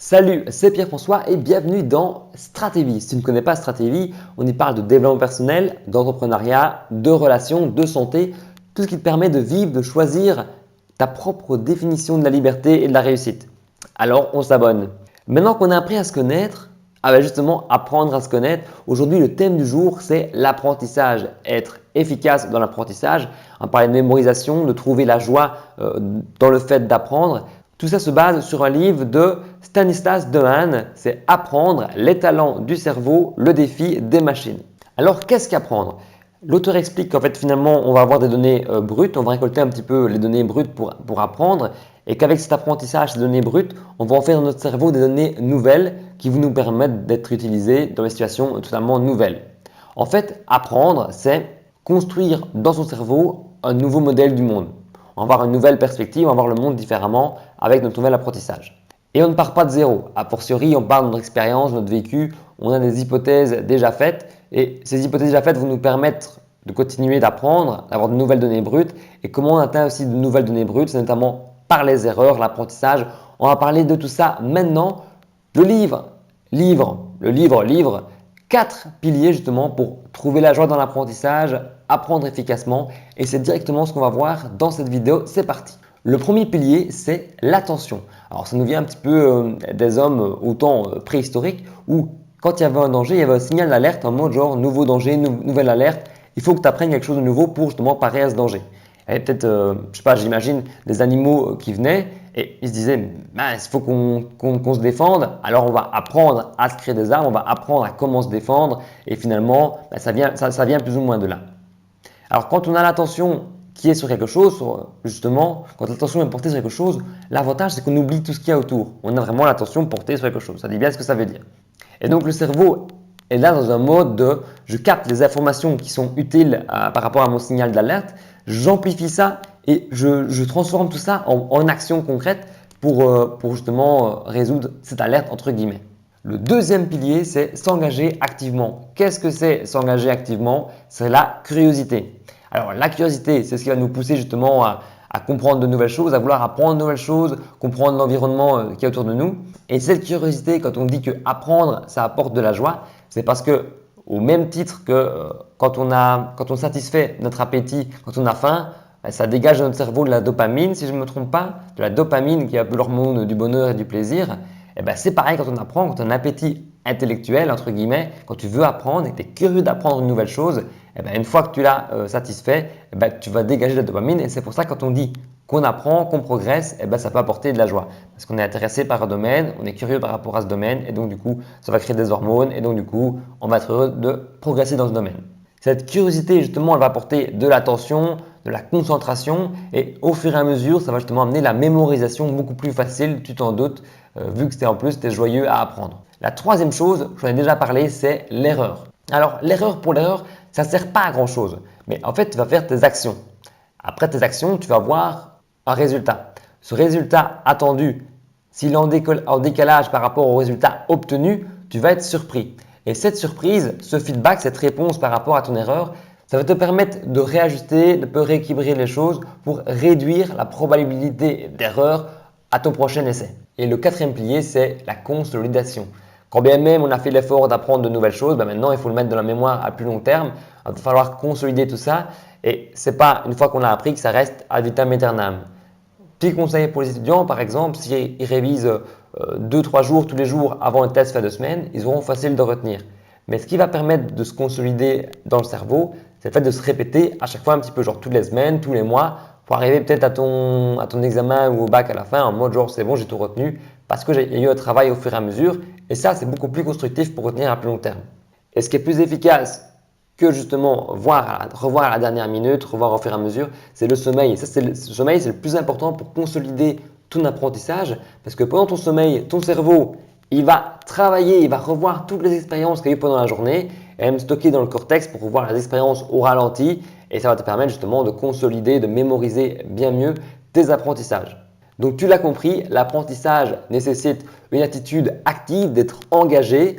Salut, c'est Pierre-François et bienvenue dans Stratévie. Si tu ne connais pas Stratévie, on y parle de développement personnel, d'entrepreneuriat, de relations, de santé, tout ce qui te permet de vivre, de choisir ta propre définition de la liberté et de la réussite. Alors, on s'abonne. Maintenant qu'on a appris à se connaître, justement apprendre à se connaître, aujourd'hui le thème du jour c'est l'apprentissage, être efficace dans l'apprentissage. On parlait de mémorisation, de trouver la joie dans le fait d'apprendre. Tout ça se base sur un livre de Stanislas Dehaene, c'est Apprendre, les talents du cerveau, le défi des machines. Alors qu'est-ce qu'apprendre? L'auteur explique qu'en fait finalement on va avoir des données brutes, on va récolter un petit peu les données brutes pour apprendre et qu'avec cet apprentissage, ces données brutes, on va en faire dans notre cerveau des données nouvelles qui vont nous permettre d'être utilisées dans des situations totalement nouvelles. En fait, apprendre, c'est construire dans son cerveau un nouveau modèle du monde. On va avoir une nouvelle perspective, on va voir le monde différemment avec notre nouvel apprentissage. Et on ne part pas de zéro. A fortiori, on part de notre expérience, de notre vécu, on a des hypothèses déjà faites et ces hypothèses déjà faites vont nous permettre de continuer d'apprendre, d'avoir de nouvelles données brutes. Et comment on atteint aussi de nouvelles données brutes, c'est notamment par les erreurs, l'apprentissage. On va parler de tout ça maintenant. Le livre, 4 piliers justement pour trouver la joie dans l'apprentissage, apprendre efficacement et c'est directement ce qu'on va voir dans cette vidéo, c'est parti. Le premier pilier, c'est l'attention. Alors ça nous vient un petit peu des hommes au temps préhistorique où quand il y avait un danger, il y avait un signal d'alerte en mode genre nouveau danger, nouvelle alerte, il faut que tu apprennes quelque chose de nouveau pour justement parer à ce danger. Il y avait peut-être, je sais pas, j'imagine des animaux qui venaient et ils se disaient il faut qu'on se défende, alors on va apprendre à se créer des armes, on va apprendre à comment se défendre et finalement ça vient plus ou moins de là. Alors quand on a l'attention qui est sur quelque chose, justement, quand l'attention est portée sur quelque chose, l'avantage c'est qu'on oublie tout ce qu'il y a autour. On a vraiment l'attention portée sur quelque chose, ça dit bien ce que ça veut dire. Et donc le cerveau est là dans un mode de je capte les informations qui sont utiles par rapport à mon signal d'alerte, j'amplifie ça et je transforme tout ça en action concrète pour justement résoudre cette alerte entre guillemets. Le deuxième pilier, c'est s'engager activement. Qu'est-ce que c'est s'engager activement? C'est la curiosité. Alors la curiosité, c'est ce qui va nous pousser justement à comprendre de nouvelles choses, à vouloir apprendre de nouvelles choses, comprendre l'environnement qui est autour de nous. Et cette curiosité, quand on dit que apprendre, ça apporte de la joie, c'est parce que au même titre que quand on satisfait notre appétit, quand on a faim, ça dégage de notre cerveau de la dopamine, si je ne me trompe pas, de la dopamine qui est un peu l'hormone du bonheur et du plaisir. C'est pareil quand on apprend, quand on a un appétit intellectuel, entre guillemets, quand tu veux apprendre et que tu es curieux d'apprendre une nouvelle chose, une fois que tu l'as satisfait, tu vas dégager de la dopamine et c'est pour ça que quand on dit qu'on apprend, qu'on progresse, ça peut apporter de la joie parce qu'on est intéressé par un domaine, on est curieux par rapport à ce domaine et donc du coup, ça va créer des hormones et donc du coup, on va être heureux de progresser dans ce domaine. Cette curiosité, justement, elle va apporter de l'attention, de la concentration et au fur et à mesure, ça va justement amener la mémorisation beaucoup plus facile, tu t'en doutes, vu que en plus, tu es joyeux à apprendre. La troisième chose, j'en ai déjà parlé, c'est l'erreur. Alors, l'erreur pour l'erreur, ça ne sert pas à grand chose, mais en fait, tu vas faire tes actions. Après tes actions, tu vas voir un résultat. Ce résultat attendu, s'il est en décalage par rapport au résultat obtenu, tu vas être surpris. Et cette surprise, ce feedback, cette réponse par rapport à ton erreur, ça va te permettre de réajuster, de rééquilibrer les choses pour réduire la probabilité d'erreur à ton prochain essai. Et le quatrième pilier, c'est la consolidation. Quand bien même on a fait l'effort d'apprendre de nouvelles choses, maintenant il faut le mettre dans la mémoire à plus long terme. Il va falloir consolider tout ça et ce n'est pas une fois qu'on a appris que ça reste ad vitam aeternam. Petit conseil pour les étudiants, par exemple, s'ils révisent 2-3 jours tous les jours avant un test fin de semaine, ils auront facile de retenir. Mais ce qui va permettre de se consolider dans le cerveau, c'est le fait de se répéter à chaque fois un petit peu, genre toutes les semaines, tous les mois, pour arriver peut-être à ton examen ou au bac à la fin en mode genre c'est bon, j'ai tout retenu parce que j'ai eu un travail au fur et à mesure. Et ça, c'est beaucoup plus constructif pour retenir à plus long terme. Et ce qui est plus efficace que justement revoir à la dernière minute, revoir au fur et à mesure, c'est le sommeil. Le sommeil, c'est le plus important pour consolider ton apprentissage parce que pendant ton sommeil, ton cerveau, il va travailler, il va revoir toutes les expériences qu'il y a eu pendant la journée et même stocker dans le cortex pour revoir les expériences au ralenti et ça va te permettre justement de consolider, de mémoriser bien mieux tes apprentissages. Donc tu l'as compris, l'apprentissage nécessite une attitude active, d'être engagé.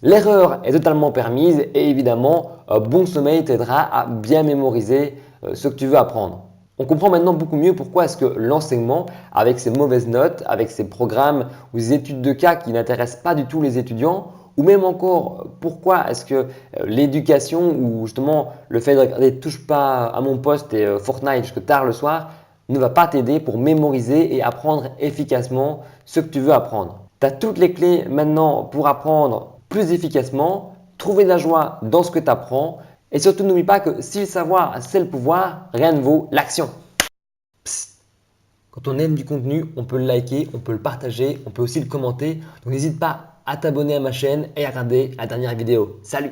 L'erreur est totalement permise et évidemment, un bon sommeil t'aidera à bien mémoriser ce que tu veux apprendre. On comprend maintenant beaucoup mieux pourquoi est-ce que l'enseignement, avec ses mauvaises notes, avec ses programmes ou ses études de cas qui n'intéressent pas du tout les étudiants, ou même encore pourquoi est-ce que l'éducation ou justement le fait de regarder touche pas à mon poste et Fortnite jusque tard le soir ne va pas t'aider pour mémoriser et apprendre efficacement ce que tu veux apprendre. Tu as toutes les clés maintenant pour apprendre plus efficacement, trouver de la joie dans ce que tu apprends et surtout n'oublie pas que si le savoir c'est le pouvoir, rien ne vaut l'action. Psst. Quand on aime du contenu, on peut le liker, on peut le partager, on peut aussi le commenter. Donc n'hésite pas à t'abonner à ma chaîne et à regarder la dernière vidéo. Salut!